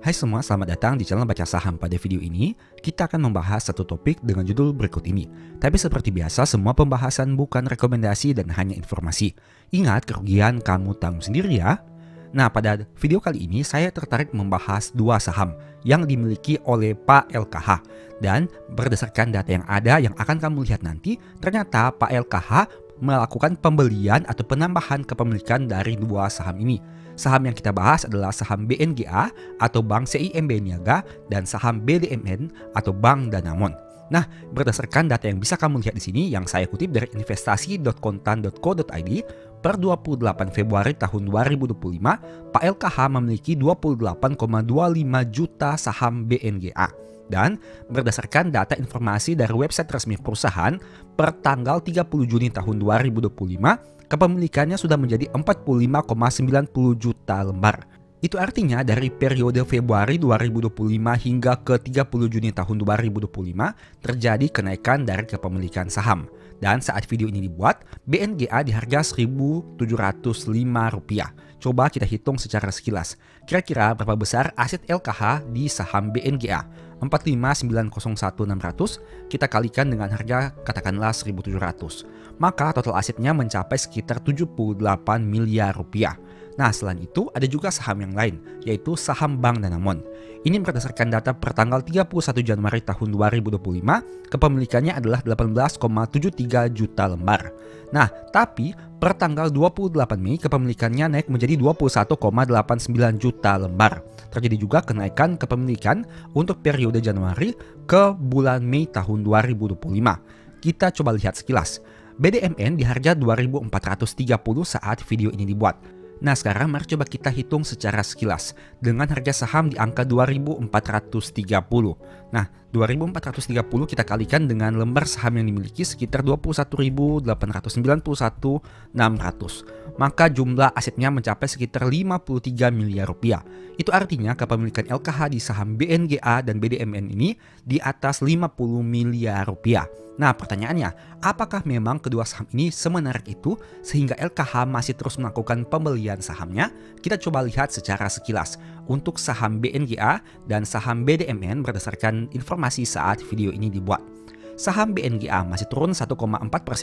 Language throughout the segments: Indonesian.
Hai semua, selamat datang di channel Baca Saham. Pada video ini, kita akan membahas satu topik dengan judul berikut ini. Tapi seperti biasa, semua pembahasan bukan rekomendasi dan hanya informasi. Ingat, kerugian kamu tanggung sendiri ya. Nah, pada video kali ini saya tertarik membahas dua saham yang dimiliki oleh Pak LKH. Dan berdasarkan data yang ada yang akan kamu lihat nanti, ternyata Pak LKH melakukan pembelian atau penambahan kepemilikan dari dua saham ini. Saham yang kita bahas adalah saham BNGA atau Bank CIMB Niaga dan saham BDMN atau Bank Danamon. Nah, berdasarkan data yang bisa kamu lihat di sini yang saya kutip dari investasi.kontan.co.id per 28 Februari tahun 2025, Pak LKH memiliki 28,25 juta saham BNGA. Dan berdasarkan data informasi dari website resmi perusahaan per tanggal 30 Juni tahun 2025, kepemilikannya sudah menjadi 45,90 juta lembar. Itu artinya dari periode Februari 2025 hingga ke 30 Juni tahun 2025 terjadi kenaikan dari kepemilikan saham. Dan saat video ini dibuat, BNGA di harga Rp1.705. Coba kita hitung secara sekilas. Kira-kira berapa besar aset LKH di saham BNGA? 45901.600 kita kalikan dengan harga katakanlah 1.700. Maka total asetnya mencapai sekitar 78 miliar rupiah. Nah, selain itu ada juga saham yang lain, yaitu saham Bank Danamon. Ini berdasarkan data per tanggal 31 Januari tahun 2025, kepemilikannya adalah 18,73 juta lembar. Nah, tapi per tanggal 28 Mei kepemilikannya naik menjadi 21,89 juta lembar. Terjadi juga kenaikan kepemilikan untuk periode Januari ke bulan Mei tahun 2025. Kita coba lihat sekilas. BDMN di harga 2.430 saat video ini dibuat. Nah, sekarang mari coba kita hitung secara sekilas dengan harga saham di angka 2.430. Nah, 2.430 kita kalikan dengan lembar saham yang dimiliki sekitar 21.891.600. Maka jumlah asetnya mencapai sekitar 53 miliar rupiah. Itu artinya kepemilikan LKH di saham BNGA dan BDMN ini di atas 50 miliar rupiah. Nah, pertanyaannya, apakah memang kedua saham ini semenarik itu sehingga LKH masih terus melakukan pembelian sahamnya? Kita coba lihat secara sekilas. Untuk saham BNGA dan saham BDMN berdasarkan informasi saat video ini dibuat. Saham BNGA masih turun 1,4%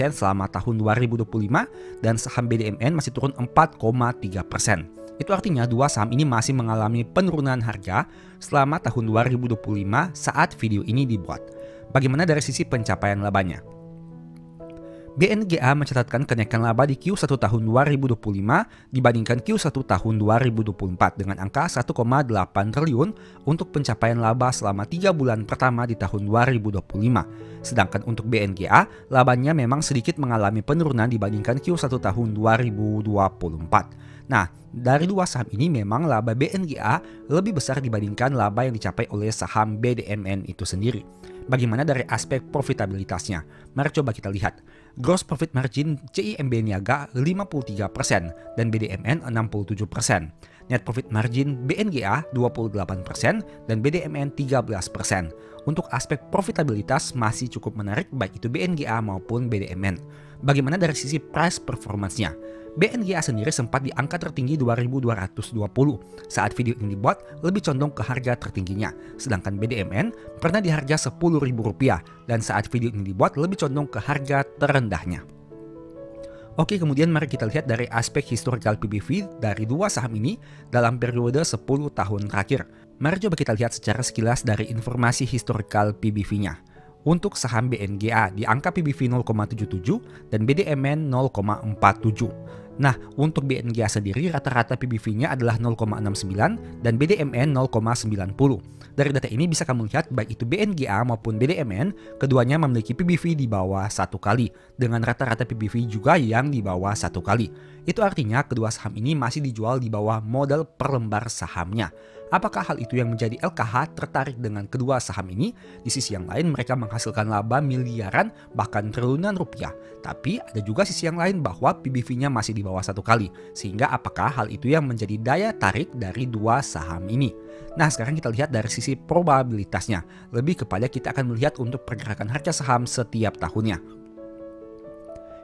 selama tahun 2025 dan saham BDMN masih turun 4,3%. Itu artinya dua saham ini masih mengalami penurunan harga selama tahun 2025 saat video ini dibuat. Bagaimana dari sisi pencapaian labanya? BNGA mencatatkan kenaikan laba di Q1 tahun 2025 dibandingkan Q1 tahun 2024 dengan angka 1,8 triliun untuk pencapaian laba selama 3 bulan pertama di tahun 2025. Sedangkan untuk BNGA, labanya memang sedikit mengalami penurunan dibandingkan Q1 tahun 2024. Nah, dari dua saham ini memang laba BNGA lebih besar dibandingkan laba yang dicapai oleh saham BDMN itu sendiri. Bagaimana dari aspek profitabilitasnya? Mari coba kita lihat. Gross profit margin CIMB Niaga 53% dan BDMN 67%. Net profit margin BNGA 28% dan BDMN 13%. Untuk aspek profitabilitas masih cukup menarik baik itu BNGA maupun BDMN. Bagaimana dari sisi price performance-nya? BNGA sendiri sempat di angka tertinggi 2.220 saat video ini dibuat lebih condong ke harga tertingginya. Sedangkan BDMN pernah di harga Rp10.000 dan saat video ini dibuat lebih condong ke harga terendahnya. Oke, kemudian mari kita lihat dari aspek historical PBV dari dua saham ini dalam periode 10 tahun terakhir. Mari coba kita lihat secara sekilas dari informasi historical PBV-nya. Untuk saham BNGA di angka PBV 0,77 dan BDMN 0,47. Nah, untuk BNGA sendiri rata-rata PBV-nya adalah 0,69 dan BDMN 0,90. Dari data ini bisa kamu lihat baik itu BNGA maupun BDMN, keduanya memiliki PBV di bawah 1 kali dengan rata-rata PBV juga yang di bawah 1 kali. Itu artinya kedua saham ini masih dijual di bawah modal per lembar sahamnya. Apakah hal itu yang menjadi LKH tertarik dengan kedua saham ini? Di sisi yang lain mereka menghasilkan laba miliaran bahkan triliunan rupiah. Tapi ada juga sisi yang lain bahwa PBV-nya masih di bawah 1 kali. Sehingga apakah hal itu yang menjadi daya tarik dari dua saham ini? Nah, sekarang kita lihat dari sisi probabilitasnya. Lebih kepada kita akan melihat untuk pergerakan harga saham setiap tahunnya.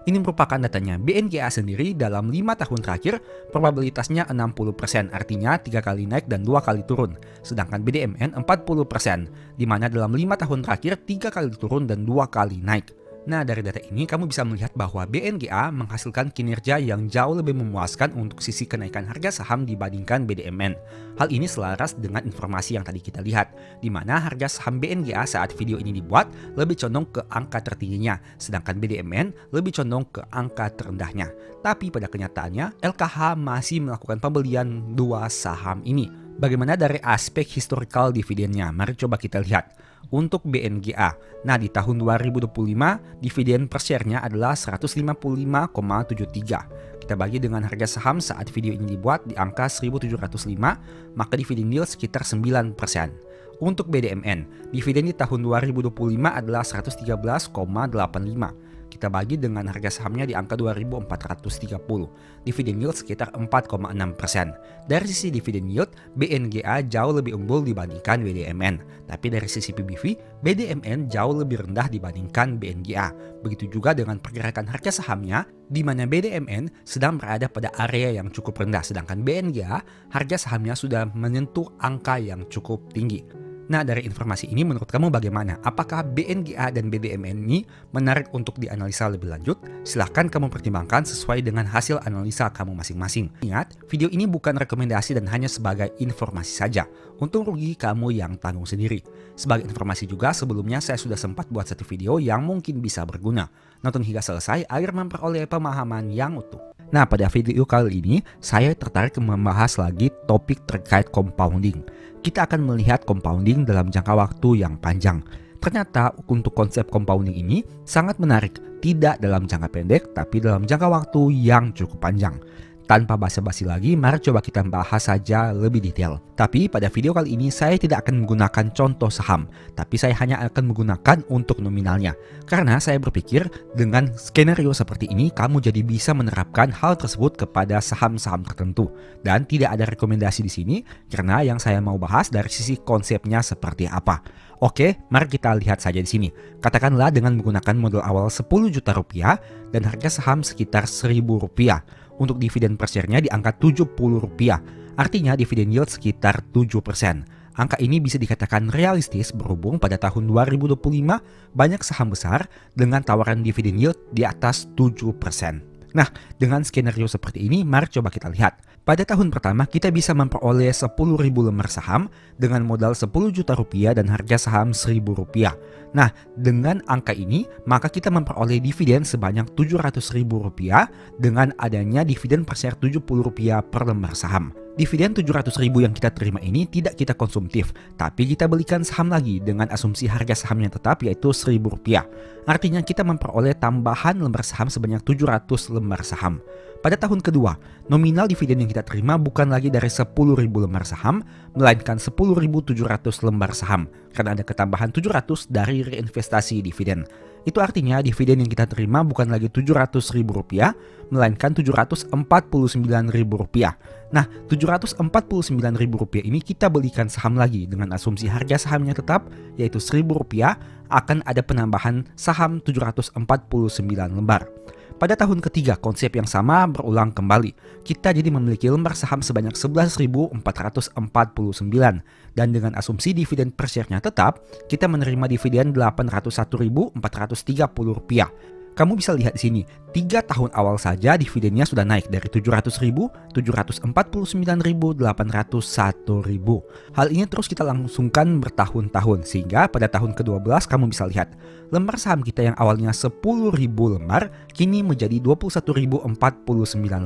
Ini merupakan datanya BNGA sendiri dalam 5 tahun terakhir, probabilitasnya 60%, artinya 3 kali naik dan 2 kali turun. Sedangkan BDMN 40%, di mana dalam 5 tahun terakhir 3 kali turun dan 2 kali naik. Nah, dari data ini kamu bisa melihat bahwa BNGA menghasilkan kinerja yang jauh lebih memuaskan untuk sisi kenaikan harga saham dibandingkan BDMN. Hal ini selaras dengan informasi yang tadi kita lihat, di mana harga saham BNGA saat video ini dibuat lebih condong ke angka tertingginya, sedangkan BDMN lebih condong ke angka terendahnya. Tapi pada kenyataannya, LKH masih melakukan pembelian dua saham ini. Bagaimana dari aspek historical dividennya? Mari coba kita lihat. Untuk BNGA, nah di tahun 2025 dividen per share-nya adalah 155,73. Kita bagi dengan harga saham saat video ini dibuat di angka 1.705, maka dividen yield sekitar 9%. Untuk BDMN, dividen di tahun 2025 adalah 113,85. Kita bagi dengan harga sahamnya di angka 2.430. Dividen yield sekitar 4,6%. Dari sisi dividen yield, BNGA jauh lebih unggul dibandingkan BDMN. Tapi dari sisi PBV, BDMN jauh lebih rendah dibandingkan BNGA. Begitu juga dengan pergerakan harga sahamnya, di mana BDMN sedang berada pada area yang cukup rendah, sedangkan BNGA harga sahamnya sudah menyentuh angka yang cukup tinggi. Nah, dari informasi ini menurut kamu bagaimana? Apakah BNGA dan BDMN ini menarik untuk dianalisa lebih lanjut? Silahkan kamu pertimbangkan sesuai dengan hasil analisa kamu masing-masing. Ingat, video ini bukan rekomendasi dan hanya sebagai informasi saja. Untung rugi kamu yang tanggung sendiri. Sebagai informasi juga, sebelumnya saya sudah sempat buat satu video yang mungkin bisa berguna. Nonton hingga selesai agar memperoleh pemahaman yang utuh. Nah, pada video kali ini, saya tertarik membahas lagi topik terkait compounding. Kita akan melihat compounding dalam jangka waktu yang panjang. Ternyata untuk konsep compounding ini sangat menarik, tidak dalam jangka pendek tapi dalam jangka waktu yang cukup panjang. Tanpa basa-basi lagi, mari coba kita bahas saja lebih detail. Tapi pada video kali ini saya tidak akan menggunakan contoh saham, tapi saya hanya akan menggunakan untuk nominalnya. Karena saya berpikir dengan skenario seperti ini kamu jadi bisa menerapkan hal tersebut kepada saham-saham tertentu. Dan tidak ada rekomendasi di sini karena yang saya mau bahas dari sisi konsepnya seperti apa. Oke, mari kita lihat saja di sini. Katakanlah dengan menggunakan modal awal 10 juta rupiah dan harga saham sekitar 1.000 rupiah. Untuk dividen per share-nya di angka 70 rupiah. Artinya dividen yield sekitar 7%. Angka ini bisa dikatakan realistis berhubung pada tahun 2025 banyak saham besar dengan tawaran dividen yield di atas 7%. Nah, dengan skenario seperti ini, mari coba kita lihat. Pada tahun pertama, kita bisa memperoleh 10.000 lembar saham dengan modal 10 juta rupiah dan harga saham 1.000 rupiah. Nah, dengan angka ini, maka kita memperoleh dividen sebanyak 700.000 rupiah dengan adanya dividen per share 70 rupiah per lembar saham. Dividen 700.000 yang kita terima ini tidak kita konsumtif, tapi kita belikan saham lagi dengan asumsi harga sahamnya tetap yaitu 1.000 rupiah. Artinya kita memperoleh tambahan lembar saham sebanyak 700 lembar saham. Pada tahun kedua, nominal dividen yang kita terima bukan lagi dari 10.000 lembar saham, melainkan 10.700 lembar saham, karena ada ketambahan 700 dari reinvestasi dividen. Itu artinya dividen yang kita terima bukan lagi 700.000 rupiah, melainkan 749.000 rupiah. Nah, 749.000 rupiah ini kita belikan saham lagi dengan asumsi harga sahamnya tetap, yaitu 1.000 rupiah, akan ada penambahan saham 749 lembar. Pada tahun ketiga, konsep yang sama berulang kembali. Kita jadi memiliki lembar saham sebanyak 11.449 dan dengan asumsi dividen per share-nya tetap, kita menerima dividen 801.430 rupiah. Kamu bisa lihat di sini, 3 tahun awal saja dividennya sudah naik dari 700.000, 749.000, 801.000. Hal ini terus kita langsungkan bertahun-tahun sehingga pada tahun ke-12 kamu bisa lihat, lembar saham kita yang awalnya 10.000 lembar kini menjadi 21.049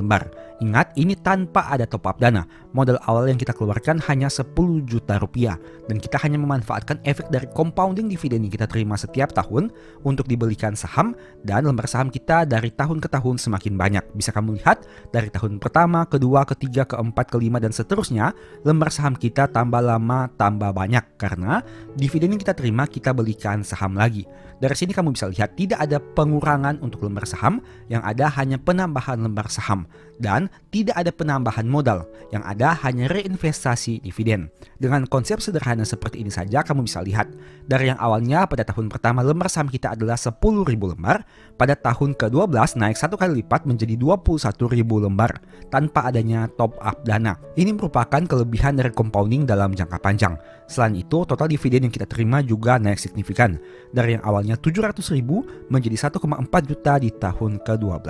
lembar. Ingat, ini tanpa ada top up dana. Modal awal yang kita keluarkan hanya 10 juta rupiah dan kita hanya memanfaatkan efek dari compounding dividen yang kita terima setiap tahun untuk dibelikan saham dan lembar saham kita dari tahun ke tahun semakin banyak. Bisa kamu lihat dari tahun pertama, kedua, ketiga, keempat, kelima dan seterusnya, lembar saham kita tambah lama tambah banyak karena dividen yang kita terima kita belikan saham lagi. Dari sini kamu bisa lihat tidak ada pengurangan untuk lembar saham, yang ada hanya penambahan lembar saham dan tidak ada penambahan modal, yang ada hanya reinvestasi dividen. Dengan konsep sederhana seperti ini saja kamu bisa lihat dari yang awalnya pada tahun pertama lembar saham kita adalah 10.000 lembar, pada tahun ke-12 naik 1 kali lipat menjadi 21.000 lembar tanpa adanya top up dana. Ini merupakan kelebihan dari compounding dalam jangka panjang. Selain itu, total dividen yang kita terima juga naik signifikan dari yang awalnya 700.000 menjadi 1,4 juta di tahun ke-12.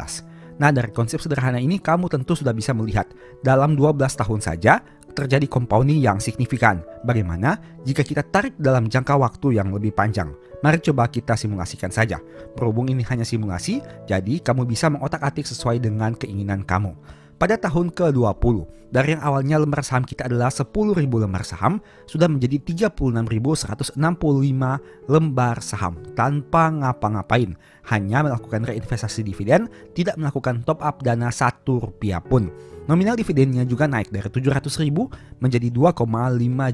Nah, dari konsep sederhana ini kamu tentu sudah bisa melihat dalam 12 tahun saja terjadi compounding yang signifikan. Bagaimana jika kita tarik dalam jangka waktu yang lebih panjang? Mari coba kita simulasikan saja. Berhubung ini hanya simulasi, jadi kamu bisa mengotak-atik sesuai dengan keinginan kamu. Pada tahun ke-20, dari yang awalnya lembar saham kita adalah 10.000 lembar saham, sudah menjadi 36.165 lembar saham tanpa ngapa-ngapain. Hanya melakukan reinvestasi dividen, tidak melakukan top up dana Rp1 pun. Nominal dividennya juga naik dari 700.000 menjadi 2,5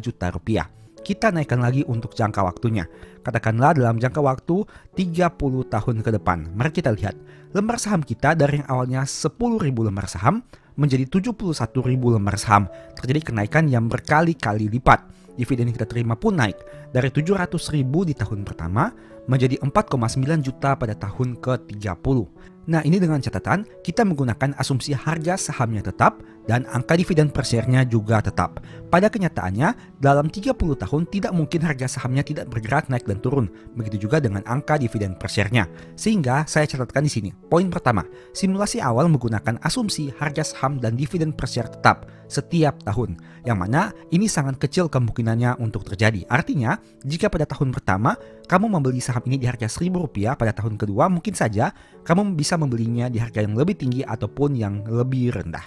juta rupiah. Kita naikkan lagi untuk jangka waktunya. Katakanlah dalam jangka waktu 30 tahun ke depan. Mari kita lihat. Lembar saham kita dari yang awalnya 10.000 lembar saham menjadi 71.000 lembar saham. Terjadi kenaikan yang berkali-kali lipat. Dividen yang kita terima pun naik dari 700.000 di tahun pertama menjadi 4,9 juta pada tahun ke-30. Nah, ini dengan catatan kita menggunakan asumsi harga sahamnya tetap dan angka dividen per share-nya juga tetap. Pada kenyataannya, dalam 30 tahun tidak mungkin harga sahamnya tidak bergerak naik dan turun. Begitu juga dengan angka dividen per share-nya. Sehingga saya catatkan di sini. Poin pertama, simulasi awal menggunakan asumsi harga saham dan dividen per share tetap setiap tahun. Yang mana ini sangat kecil kemungkinannya untuk terjadi. Artinya, jika pada tahun pertama kamu membeli saham ini di harga Rp1.000, pada tahun kedua mungkin saja kamu bisa membelinya di harga yang lebih tinggi ataupun yang lebih rendah.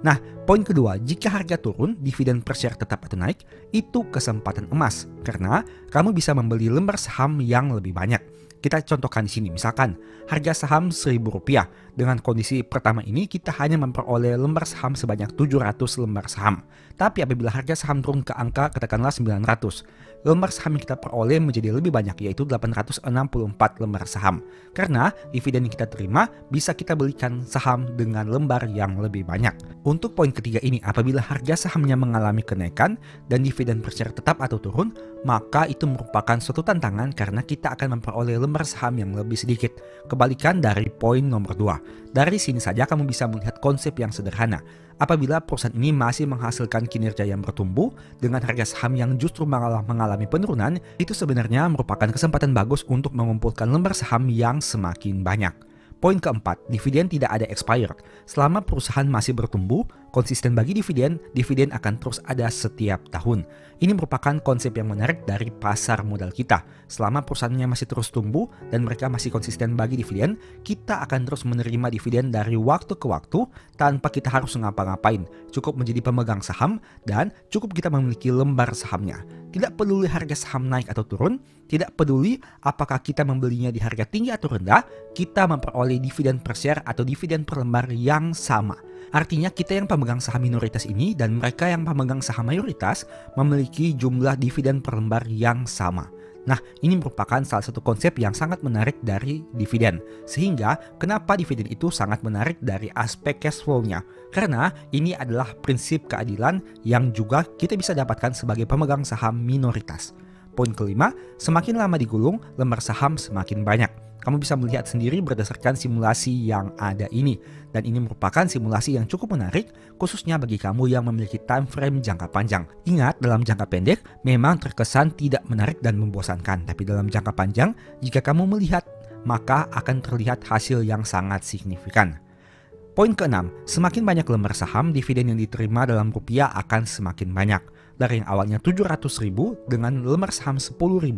Nah, poin kedua, jika harga turun, dividen per share tetap atau naik, itu kesempatan emas karena kamu bisa membeli lembar saham yang lebih banyak. Kita contohkan di sini, misalkan harga saham Rp1.000. Dengan kondisi pertama ini kita hanya memperoleh lembar saham sebanyak 700 lembar saham. Tapi apabila harga saham turun ke angka katakanlah 900, lembar saham yang kita peroleh menjadi lebih banyak, yaitu 864 lembar saham. Karena dividen yang kita terima bisa kita belikan saham dengan lembar yang lebih banyak. Untuk poin ketiga ini, apabila harga sahamnya mengalami kenaikan dan dividen per share tetap atau turun, maka itu merupakan suatu tantangan karena kita akan memperoleh lembar saham yang lebih sedikit. Kebalikan dari poin nomor 2. Dari sini saja kamu bisa melihat konsep yang sederhana. Apabila perusahaan ini masih menghasilkan kinerja yang bertumbuh dengan harga saham yang justru mengalami penurunan, itu sebenarnya merupakan kesempatan bagus untuk mengumpulkan lembar saham yang semakin banyak. Poin keempat, dividen tidak ada expired. Selama perusahaan masih bertumbuh, konsisten bagi dividen, dividen akan terus ada setiap tahun. Ini merupakan konsep yang menarik dari pasar modal kita. Selama perusahaannya masih terus tumbuh dan mereka masih konsisten bagi dividen, kita akan terus menerima dividen dari waktu ke waktu tanpa kita harus ngapa-ngapain. Cukup menjadi pemegang saham dan cukup kita memiliki lembar sahamnya. Tidak peduli harga saham naik atau turun, tidak peduli apakah kita membelinya di harga tinggi atau rendah, kita memperoleh dividen per share atau dividen per lembar yang sama. Artinya kita yang pemegang saham minoritas ini dan mereka yang pemegang saham mayoritas memiliki jumlah dividen per lembar yang sama. Nah, ini merupakan salah satu konsep yang sangat menarik dari dividen. Sehingga kenapa dividen itu sangat menarik dari aspek cash flow-nya. Karena ini adalah prinsip keadilan yang juga kita bisa dapatkan sebagai pemegang saham minoritas. Poin kelima, semakin lama digulung, lembar saham semakin banyak. Kamu bisa melihat sendiri berdasarkan simulasi yang ada ini. Dan ini merupakan simulasi yang cukup menarik, khususnya bagi kamu yang memiliki time frame jangka panjang. Ingat, dalam jangka pendek memang terkesan tidak menarik dan membosankan. Tapi dalam jangka panjang, jika kamu melihat, maka akan terlihat hasil yang sangat signifikan. Poin keenam, semakin banyak lembar saham, dividen yang diterima dalam rupiah akan semakin banyak. Dari yang awalnya 700.000 dengan lembar saham 10.000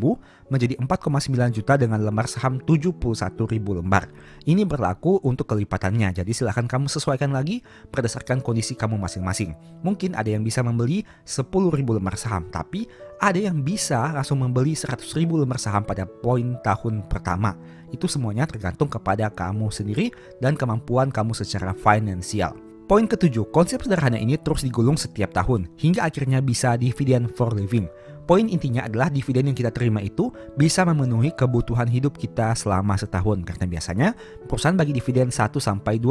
menjadi 4,9 juta dengan lembar saham 71.000 lembar. Ini berlaku untuk kelipatannya, jadi silahkan kamu sesuaikan lagi berdasarkan kondisi kamu masing-masing. Mungkin ada yang bisa membeli 10.000 lembar saham, tapi ada yang bisa langsung membeli 100.000 lembar saham pada poin tahun pertama. Itu semuanya tergantung kepada kamu sendiri dan kemampuan kamu secara finansial. Poin ketujuh, konsep sederhana ini terus digulung setiap tahun, hingga akhirnya bisa dividen for living. Poin intinya adalah dividen yang kita terima itu bisa memenuhi kebutuhan hidup kita selama setahun. Karena biasanya perusahaan bagi dividen 1-2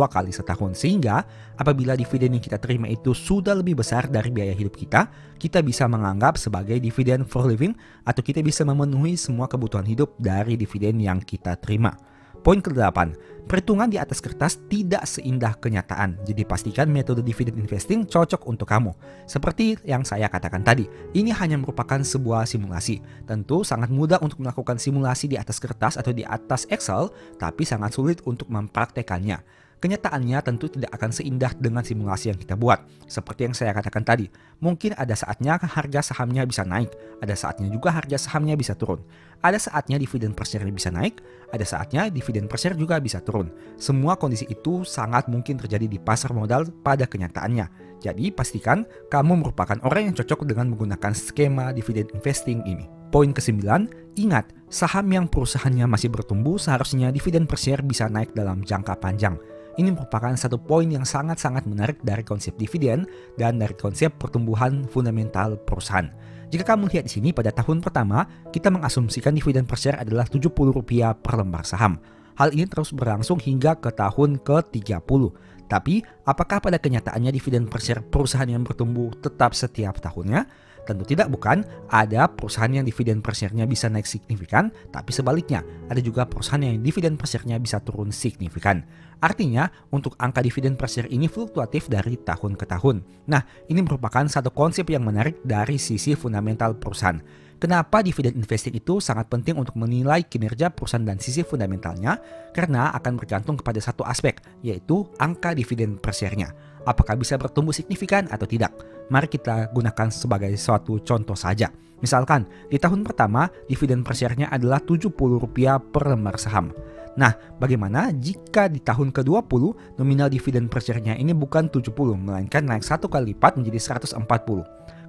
kali setahun. Sehingga apabila dividen yang kita terima itu sudah lebih besar dari biaya hidup kita, kita bisa menganggap sebagai dividen for living atau kita bisa memenuhi semua kebutuhan hidup dari dividen yang kita terima. Poin ke-8, perhitungan di atas kertas tidak seindah kenyataan. Jadi pastikan metode dividend investing cocok untuk kamu. Seperti yang saya katakan tadi, ini hanya merupakan sebuah simulasi. Tentu sangat mudah untuk melakukan simulasi di atas kertas atau di atas Excel, tapi sangat sulit untuk mempraktekannya. Kenyataannya tentu tidak akan seindah dengan simulasi yang kita buat. Seperti yang saya katakan tadi, mungkin ada saatnya harga sahamnya bisa naik, ada saatnya juga harga sahamnya bisa turun. Ada saatnya dividen per share bisa naik, ada saatnya dividen per share juga bisa turun. Semua kondisi itu sangat mungkin terjadi di pasar modal pada kenyataannya. Jadi pastikan kamu merupakan orang yang cocok dengan menggunakan skema dividen investing ini. Poin ke-9, ingat, saham yang perusahaannya masih bertumbuh seharusnya dividen per share bisa naik dalam jangka panjang. Ini merupakan satu poin yang sangat-sangat menarik dari konsep dividen dan dari konsep pertumbuhan fundamental perusahaan. Jika kamu lihat di sini pada tahun pertama, kita mengasumsikan dividen per share adalah Rp70 per lembar saham. Hal ini terus berlangsung hingga ke tahun ke-30. Tapi, apakah pada kenyataannya dividen per share perusahaan yang bertumbuh tetap setiap tahunnya? Tentu tidak, bukan. Ada perusahaan yang dividen per share-nya bisa naik signifikan, tapi sebaliknya, ada juga perusahaan yang dividen per share-nya bisa turun signifikan. Artinya, untuk angka dividen per share ini fluktuatif dari tahun ke tahun. Nah, ini merupakan satu konsep yang menarik dari sisi fundamental perusahaan. Kenapa dividen investing itu sangat penting untuk menilai kinerja perusahaan dan sisi fundamentalnya? Karena akan bergantung kepada satu aspek, yaitu angka dividen per share-nya. Apakah bisa bertumbuh signifikan atau tidak? Mari kita gunakan sebagai suatu contoh saja. Misalkan, di tahun pertama, dividen per share-nya adalah Rp70 per lembar saham. Nah, bagaimana jika di tahun ke-20 nominal dividen per share-nya ini bukan 70, melainkan naik 1 kali lipat menjadi 140?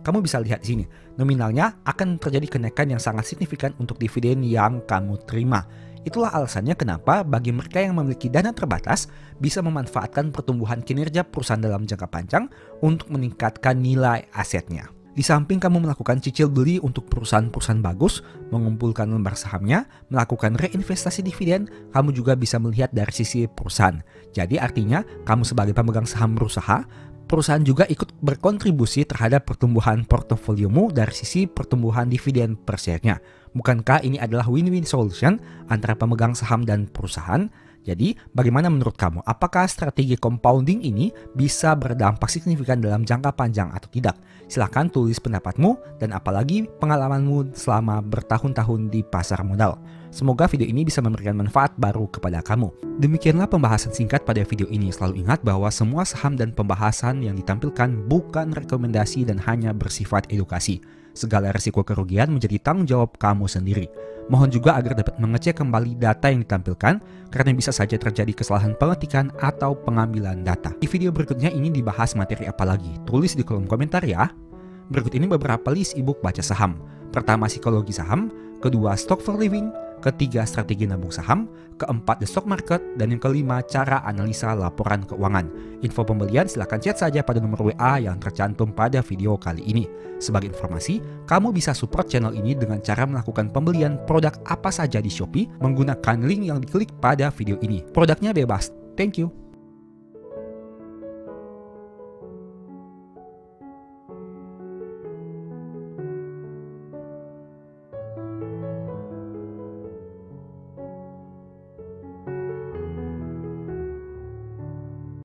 Kamu bisa lihat di sini, nominalnya akan terjadi kenaikan yang sangat signifikan untuk dividen yang kamu terima. Itulah alasannya kenapa bagi mereka yang memiliki dana terbatas bisa memanfaatkan pertumbuhan kinerja perusahaan dalam jangka panjang untuk meningkatkan nilai asetnya. Di samping kamu melakukan cicil beli untuk perusahaan-perusahaan bagus, mengumpulkan lembar sahamnya, melakukan reinvestasi dividen, kamu juga bisa melihat dari sisi perusahaan. Jadi artinya kamu sebagai pemegang saham berusaha, perusahaan juga ikut berkontribusi terhadap pertumbuhan portofoliomu dari sisi pertumbuhan dividen per share-nya. Bukankah ini adalah win-win solution antara pemegang saham dan perusahaan? Jadi, bagaimana menurut kamu? Apakah strategi compounding ini bisa berdampak signifikan dalam jangka panjang atau tidak? Silahkan tulis pendapatmu dan apalagi pengalamanmu selama bertahun-tahun di pasar modal. Semoga video ini bisa memberikan manfaat baru kepada kamu. Demikianlah pembahasan singkat pada video ini. Selalu ingat bahwa semua saham dan pembahasan yang ditampilkan bukan rekomendasi dan hanya bersifat edukasi. Segala risiko kerugian menjadi tanggung jawab kamu sendiri. Mohon juga agar dapat mengecek kembali data yang ditampilkan karena bisa saja terjadi kesalahan pengetikan atau pengambilan data. Di video berikutnya ini dibahas materi apa lagi? Tulis di kolom komentar ya. Berikut ini beberapa list ebook baca saham. Pertama, psikologi saham. Kedua, stock for living. Ketiga, strategi nabung saham. Keempat, the stock market. Dan yang kelima, cara analisa laporan keuangan. Info pembelian silahkan chat saja pada nomor WA yang tercantum pada video kali ini. Sebagai informasi, kamu bisa support channel ini dengan cara melakukan pembelian produk apa saja di Shopee menggunakan link yang diklik pada video ini. Produknya bebas. Thank you.